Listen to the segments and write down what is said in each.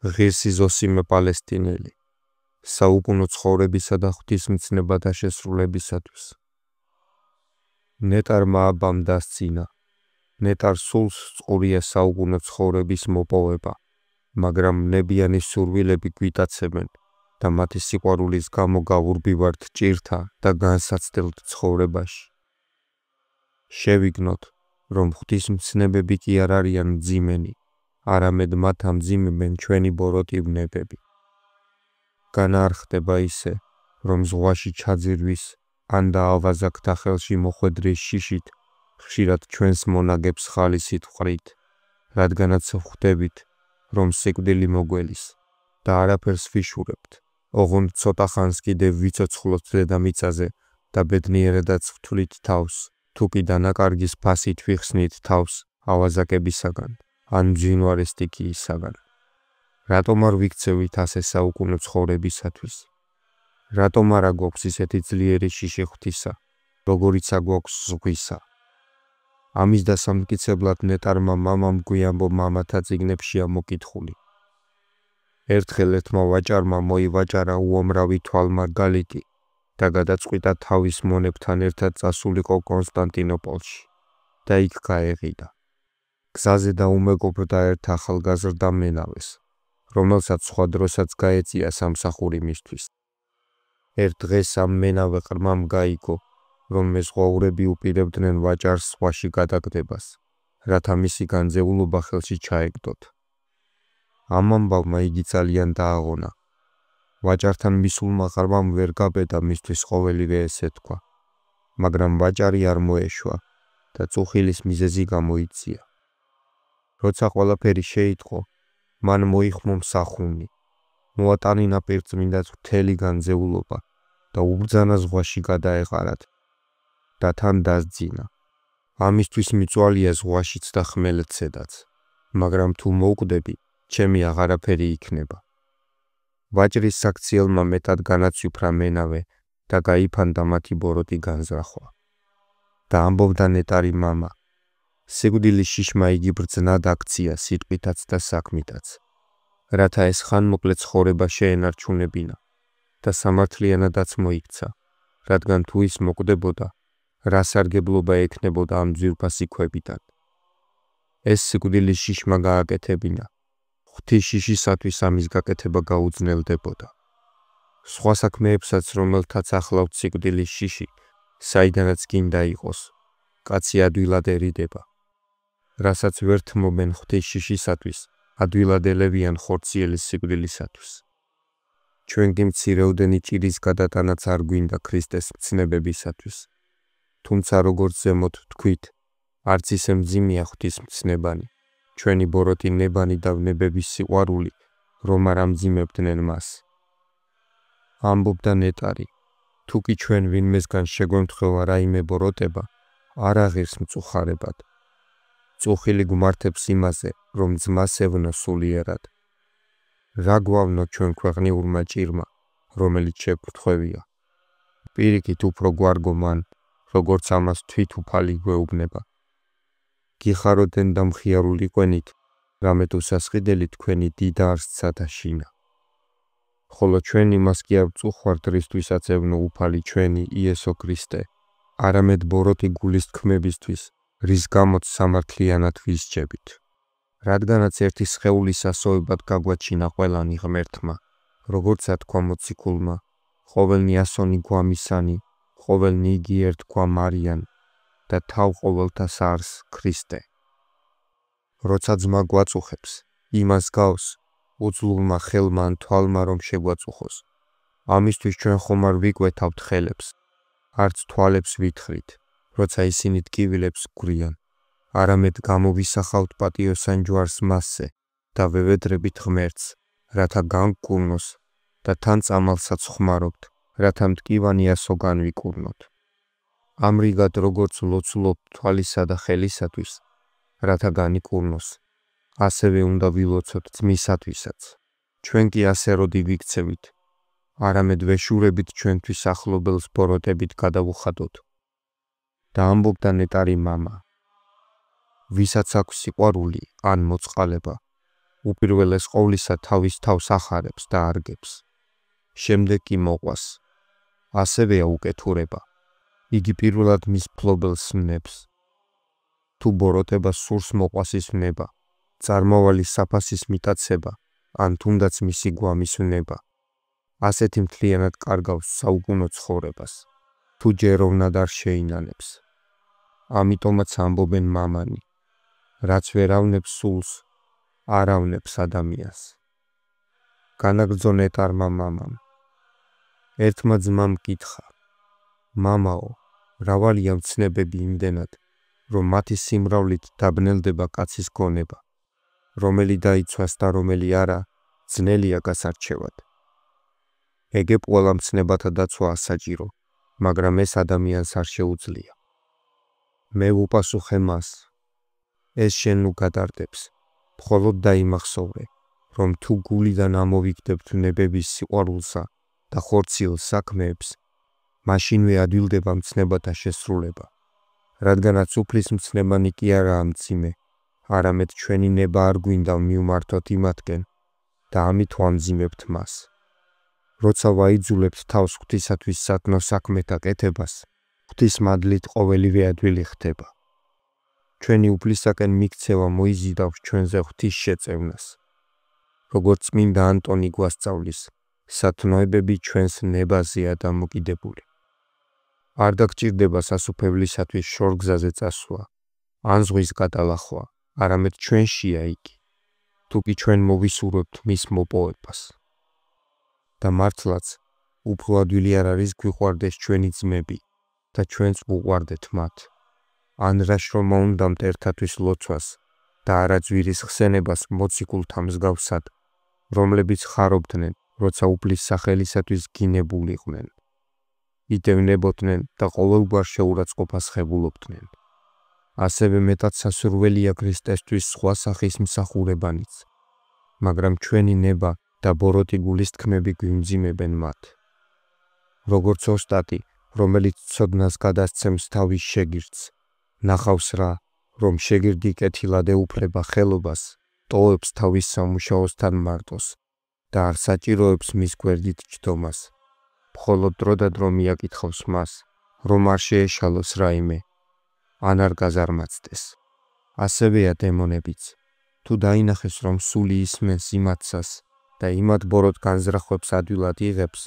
ღირსი ზოსიმე პალესტინელი, საუკუნო ცხოვრებისა და ღვთისმცნებათა შესრულებისათვის. ნეტარმა აბამ დასცინა, ნეტარ სულს წყურია საუკუნო ცხოვრების მოპოვება, მაგრამ ნებიანი სურვილები გვიტაცებენ და მათი სიყვარულის გამო გავურბივართ ჭირთა და განსაცდელთ ცხოვრებაში. შევიგნოთ, რომ ღვთისმცნებები კი არ არიან მძიმენი, არამედ მათ ამძიმებენ ჩვენი ბოროტივნებები. განა არ ხდება ისე, რომ ზღვაში ჩაძირვის ან და ავაზაკთა ხელში მოხვედრის შიშით ხშირად ჩვენს მონაგებს ხალისით ვყრით, რადგანაც ვხვდებით, რომ სიკვდილი მოგველის და არაფერს ვიშურებთ, ოღონდ ცოტა ხანს კიდევ ვიცოცხლოთ დედამიწაზე და ბედნიერადაც ვთვლით თავს, თუ კი დანაკარგის ფასით ვიხსნით თავს ავაზაკებისაგან, ან მძინვარე სტიქიისაგან. რატომ არ ვიქცევით ასე საუკუნო ცხოვრებისათვის? რატომ არა გვაქვს ისეთი ძლიერი შიში ღვთისა, როგორიც აგვაქვს ზღვისა? ამის დასამტკიცებლად ნეტარმა მამამ გვიამბო მამათა წიგნებშია მოკითხული. ერთხელ ერთმა ვაჭარმა მოივაჭარა უამრავი თვალმარგალიტი და გადაწყვიტა თავის მონებთან ერთად წასულიყო კონსტანტინოპოლში და იქ გაეყიდა. გზაზე დაუმეგობრდა ერთ ახალგაზრდა მენავეს, რომელსაც სხვა დროსაც გაეწია სამსახური მისთვის. ერთ დღეს ამ მენავე ყრმამ გაიგო, რომ მეზღვაურები უპირებდნენ ვაჭარს ზღვაში გადაგდებას, რათა მისი განძეულობა ხელში ჩაეგდოთ. ამ ამბავმა იგი ძალიან დააღონა. ვაჭართან მისულმა ყრმამ ვერ გაბედა მისთვის ყოველივე ესე თქვა, მაგრამ ვაჭარი არ მოეშვა და წუხილის მიზეზი გამოიწია. როცა ყველაფერი შეიტყო, მან მოიხმო მსახუნი, მოატანინა პირწმინდად მთელი განძეულობა და უბრძანა ზღვაში გადაეყარათ და თან დასძინა. ამისთვის მიწვალია ზღვაშიც და ხმელეთზედაც, მაგრამ თუ მოვკვდები, ჩემი აღარაფერი იქნება. ვაჭრის საქციელმა მეტად განაცვიფრა მენავე და გაიფანტა მათი ბოროტი განზრახვა. და ამბობდა ნეტარი მამა, სიკვდილის შიშმა იგი ბრძნად აქცია სიტყვითაც და საქმითაც, რათა ეს ხანმოკლე ცხოვრება შეენარჩუნებინა და სამართლიანადაც მოიქცა, რადგან თუ ის მოკვდებოდა, რა სარგებლობა ექნებოდა ამ ძვირფასი ქვებიდან. ეს სიკვდილის შიშმა გააკეთებინა, ღვთის შიშისათვის ამის გაკეთება გაუძნელდებოდა. სხვა საქმეებსაც, რომელთაც ახლავთ სიკვდილის შიში, საიდანაც გინდა იყოს, კაცი ადვილად ერიდება. რასაც ვერ თმობენ ღვთის შიშისათვის, ადვილად ელევიან ხორციელის სიკვდილისათვის. ჩვენ კი მცირეოდენი ჭირის გადატანაც არ გვინდა ქრისტეს მცნებებისათვის. თუმცა როგორც ზემოთ თქვით, არც ისე მძიმეა ღვთისმცნებანი, ჩვენი ბოროტი ნებანი და ვნებების სიყვარული, რომ არ ამძიმებდნენ მას. ამბობდა ნეტარი, თუ კი ჩვენ ვინმესგან შეგვემთხვევა რაიმე ბოროტება, არ აღირს მწუხარებად. წუხილი გვმართებს იმაზე, რომ ძმას ევნო სულიერად. რა გვავნო ჩვენ ქვეყნიურმა ჭირმა, რომელიც შეგვთხვევია? პირიქით უფრო გვარგო მან, როგორც ამას თვით უფალი გვეუბნება. გიხაროდენ და მხიარულიყვენით, რამე თუ სასყიდელი თქვენი დიდარსცა და შინა. ხოლო ჩვენ იმას კი არ ვწუხართ, რისთვისაც ევნო უფალი ჩვენი იესო ქრისტე, არამედ ბოროტი გულის თქმებისთვის, რის გამოც სამართლიანად ვისჯებით. რადგანაც ერთი სხეულის ასოებად გაგვაჩინა ყველანი ღმერთმა, როგორც ათქვა მოციქულმა, ყოველნი ასონი გვამისანი, ყოველნი იგი ერთ გვამარიან და თავ ყოველთას არს ქრისტე. როცა ძმა გვაწუხებს, იმას გავს, უძლურმა ხელმა ან თვალმა რომ შეგვაწუხოს. ამისთვის ჩვენ ხომ არ ვიკვეთავთ ხელებს, არც თვალებს ვითხრით, როცა ისინი ტკივილებს გვრიან, არამედ გამოვისახავთ პატიოსან ჯვარს მასზე და ვევედრებით ღმერთს, რათა განვკურნოს და თან წამალსაც ხმარობთ, რათა მტკივანი ასო განვიკურნოთ. ამრიგად როგორც ლოცულობთ თვალისა და ხელისათვის, რათა განიკურნოს, ასევე უნდა ვილოცოთ ძმისათვისაც. ჩვენ კი ასე როდი ვიქცევით, არამედ ვეშურებით ჩვენთვის ახლობელს ბოროტებით გადავუხადოთ. და ამბობდა ნეტარი მამა, ვისაც აქვს სიყვარული ან მოწყალება, უპირველეს ყოვლისა თავის თავს ახარებს და არგებს. შემდეგ კი მოყვას. ასევეა უკეთურება. იგი პირველად მის მფლობელს ვნებს. თუ ბოროტებას სურს მოყვასის ვნება, წარმავალი საფასის მიტაცება, ან თუნდაც მისი გვამის ვნება. ასეთი მთლიანად კარგავს საუკუნო ცხოვრებას. თუ ჯეროვნად არ შეინანებს. ამიტომაც ამბობენ მამანი, რაც ვერ ავნებს სულს, არ ავნებს ადამიანს. განაგრძო ნეტარმა მამამ. ერთმა ძმამ კითხა, მამაო, მრავალია მცნებები იმდენად, რომ მათი სიმრავლით დაბნელდება კაცის გონება, რომელი დაიცვას და რომელი არა, ძნელია გასარჩევად. ეგებ ყველა მცნებათა დაცვა ასაჭირო, მაგრამ ეს ადამიანს არ შეუძლია. მე ვუპასუხე მას, ეს შენ ნუ გადარდებს, მხოლოდ დაიმახსოვრე, რომ თუ გულიდან ამოვიგდებთ ნებების სიყვარულსა და ხორციელ საქმეებს, მაშინვე ადვილდება მცნებათა შესრულება, რადგანაც უფლის მცნებანი კი არაა მძიმე, არამედ ჩვენი ნება არ გვინდა მივმართოთ იმათკენ და ამით ვამძიმებთ მას. როცა ვაიძულებთ თავს ღვთისათვის სათნო საქმეთა კეთებას, ღვთის მადლით ყოველივე ადვილი ხდება. ჩვენი უფლისაკენ მიქცევა მოიზიდავს ჩვენზე ღვთის შეწევნას. როგორც წმინდა ანტონი გვასწავლის, სათნოებები ჩვენს ნებაზეა დამოკიდებული. არ დაგჭირდება სასუფევლისათვის შორგზაზე წასვლა, ან ზღვის გადალახვა, არამედ ჩვენშია იგი, თუკი ჩვენ მოვისურვებთ მის მოპოვებას. და მართლაც, უფრო ადვილი არ არის გვიყვარდეს ჩვენი ძმები და ჩვენც ვუყვარდეთ მათ. ან რა შრომა უნდა მტერთათვის ლოცვას და არა ძვირის ხსენებას მოციქულთა მსგავსად, რომლებიც ხარობდნენ, როცა უფლის სახელისათვის გინებულიყვნენ. იდევნებოდნენ და ყოველგვარ შეურაცხყოფას ხებულობდნენ. ასევე მეტად სასურველია ქრისტესთვის სხვა სახის მსახურებანიც, მაგრამ ჩვენი ნება და ბოროტი გულის თქმები გვიმძიმებენ მათ. როგორც ოსტატი, რომელიც ცოდნას გადასცემს თავის შეგირდს, ნახავს რა, რომ შეგირდი კეთილად ეუფლება ხელობას, ტოვებს თავის სამუშაოსთან მარტოს და არ საჭიროებს მის გვერდით ჯდომას. მხოლოდ დრო და დრო მიაკითხავს მას, რომ არ შეეშალოს რაიმე, ან არ გაზარმაცდეს. ასევეა დემონებიც, თუ დაინახეს, რომ სული ისმენს იმათსას და იმათ ბოროტ განზრახვებს ადვილად იღებს,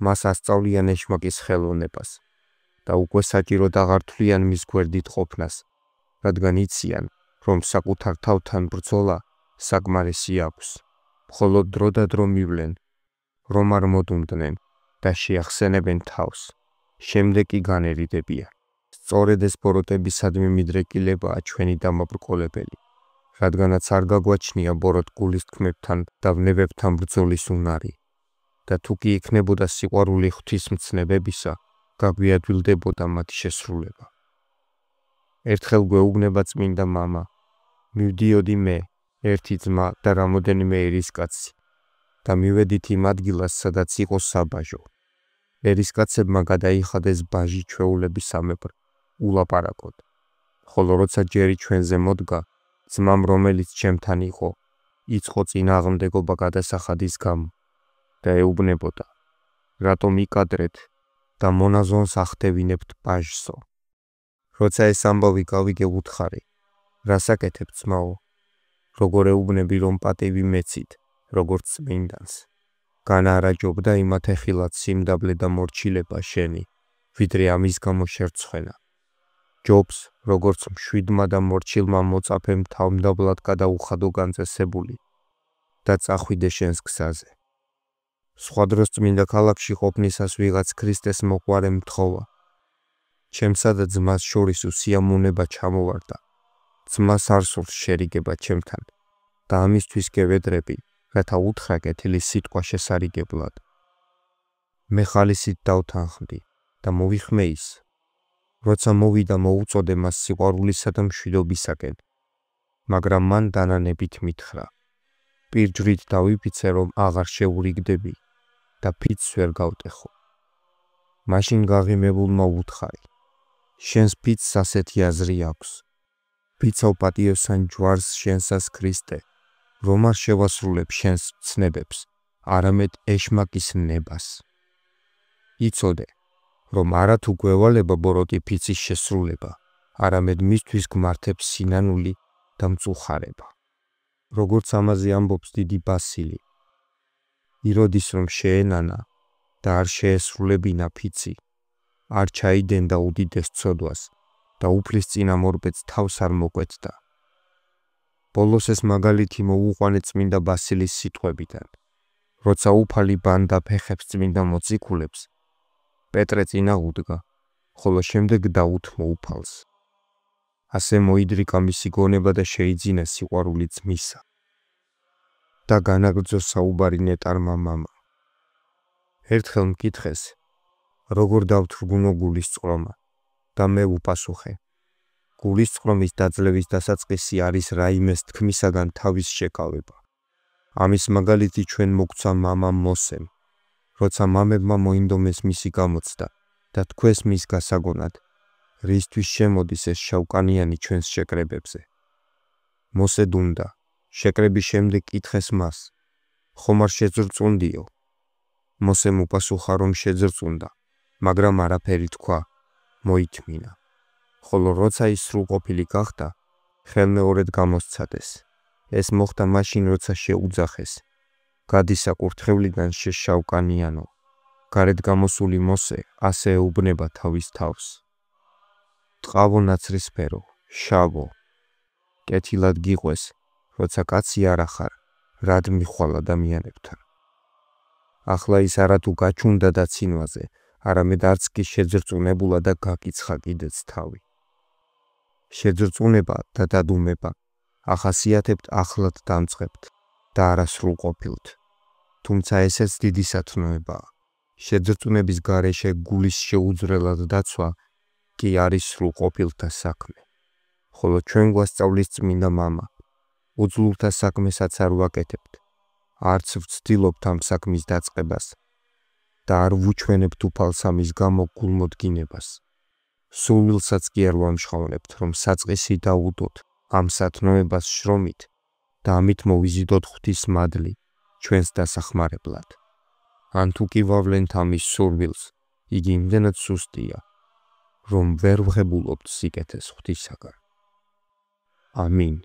მას ასწავლიან ეშმაკის ხელოვნებას და უკვე საჭიროდ აღარ თვლიან მის გვერდით ყოფნას, რადგან იციან, რომ საკუთარ თავთან ბრძოლა საკმარისი აქვს. მხოლოდ დრო და დრო მივლენ, რომ არ მოდუნდნენ და შეახსენებენ თავს, შემდეგ კი განერიდებიან. სწორედ ეს ბოროტებისადმი მიდრეკილებაა ჩვენი დამაბრკოლებელი, რადგანაც არ გაგვაჩნია ბოროტ გულის თქმებთან და ვნებებთან ბრძოლის უნარი და თუ კი იქნებოდა სიყვარული ღვთის მცნებებისა, გაგვიადვილდებოდა მათი შესრულება. ერთხელ გვეუბნება წმინდა მამა, მივდიოდი მე, ერთი ძმა და რამოდენიმე ერისკაცი და მივედით იმ ადგილას, სადაც იყო საბაჟო. ერისკაცებმა გადაიხადეს ბაჟი ჩვეულების ამებრ ულაპარაკოდ, ხოლო როცა ჯერი ჩვენზე მოდგა, ძმამ, რომელიც ჩემთან იყო, იწყო წინააღმდეგობა გადასახადის გამო და ეუბნებოდა, რატომ იკადრეთ და მონაზონს ახდევინებთ ბაჟსო. როცა ეს ამბავი გავიგე უთხარი, რასაკეთებ ძმაო, როგორ ეუბნები, რომ პატივი მეცით, როგორც წმინდანს. განაარაჯობდა იმათ ეხილად სიმდაბლე და მორჩილება შენი, ვიდრე ამის გამო შერცხვენა. ჯობს, როგორც მშვიდმა და მორჩილმა მოწაფემ თავმდაბლად გადაუხადო განწესებული და წახვიდე შენს გზაზე. სხვა დროს წმინდა ქალაქში ყოფნისას ვიღაც ქრისტეს მოყვარე მთხოვა. ჩემსა და ძმას შორის უსიამოვნება ჩამოვარდა. ძმას არ სურს შერიგება ჩემთან და ამისთვის გევედრები, რათა უთხრა კეთილი სიტყვა შესარიგებლად. მე ხალისით დავთანხმდი და მოვიხმე ის, როცა მოვიდა მოუწოდე მას სიყვარულისა და მშვიდობისაკენ, მაგრამ მან დანანებით მითხრა. პირჯვრით დავიფიცე, რომ აღარ შეურიგდები და ფიცს ვერ გავტეხო. მაშინ გაღიმებულმა უთხარი, შენს ფიცს ასეთი აზრი აქვს. ფიცავ პატიოსან ჯვარს შენსას ქრისტე რომ არ შევასრულებ შენს ცნებებს, არამედ ეშმაკის ნებას. იცოდე, რომ არათუ გვევალება ბოროტი ფიცის შესრულება, არამედ მისთვის გმართებს სინანული და მწუხარება. როგორც ამაზე ამბობს დიდი ბასილი, იროდის რომ შეენანა და არ შეესრულებინა ფიცი, არ ჩაიდენდა უდიდეს ცოდვას და უფლის წინა მორბედს თავს არ მოკვეთდა. ბოლოს ეს მაგალითი მოუყვანე წმინდა ბასილის სიტყვებიდან, როცა უფალი ბანდა ფეხებს წმინდა მოციქულებს, პეტრე წინა უდგა, ხოლო შემდეგ დაუთმო უფალს. ასე მოიდრიკა მისი გონება და შეიძინა სიყვარული ძმისა. და განაგრძო საუბარი ნეტარმა მამამ. ერთხელ მკითხეს, როგორ დავთრგუნო გულისწყრომა, და მე უპასუხე, გულისწყრომის დაძლევის დასაწყისი არის რაიმეს თქმისაგან თავის შეკავება. ამის მაგალითი ჩვენ მოგცა მამამ მოსემ, როცა მამებმა მოინდომეს მისი გამოცდა და თქვეს მის გასაგონად, რისთვის შემოდის ეს შავკანიანი ჩვენს შეკრებებზე. მოსე დუნდა, შეკრების შემდეგ კითხეს მას, ხომ არ შეძრწუნდიო? მოსემ უპასუხა, რომ შეძრწუნდა, მაგრამ არაფერი თქვა, მოითმინა. ხოლო როცა ის სრულყოფილი გახდა, ხელმეორედ გამოსცადეს. ეს მოხდა მაშინ, როცა შეუძახეს. გადი საკურთხევლიდან შეშავკანიანო. გარეთ გამოსული მოსე ასე ეუბნება თავის თავს. ტყავო ნაცრისფერო, შავო. კეთილად გიყვეს, როცა კაცი არ ახარ, რად მიხვალ ადამიანებთან. ახლა ის არათუ გაჩუნდა დაცინვაზე, არამედ არც კი შეძრწუნებულა და გაკიცხა კიდეც თავი. შეძრწუნება და დადუმება ახასიათებთ ახლად დამწყებთ და არა სრულყოფილთ. თუმცა ესეც დიდი სათნოებაა. შეძრწუნების გარეშე გულის შეუძრელად დაცვა კი არის სრულყოფილთა საქმე. ხოლო ჩვენ გვასწავლის წმინდა მამა, უძლურთა საქმესაც არ ვაკეთებთ, არც ვცდილობთ ამ საქმის დაწყებას და არ ვუჩვენებთ უფალს ამის გამო გულმოდგინებას. სულვილსაც კი არ ვამშხავნებთ, რომ საწყისი დაუდოთ ამ სათნოებას შრომით და ამით მოვიზიდოთ ღვთის მადლი ჩვენს დასახმარებლად. ან თუ კი ვავლენთ ამის სურვილს, იგი იმდენად სუსტია, რომ ვერ ვღებულობთ სიკეთეს ღვთისაგან. ამინ.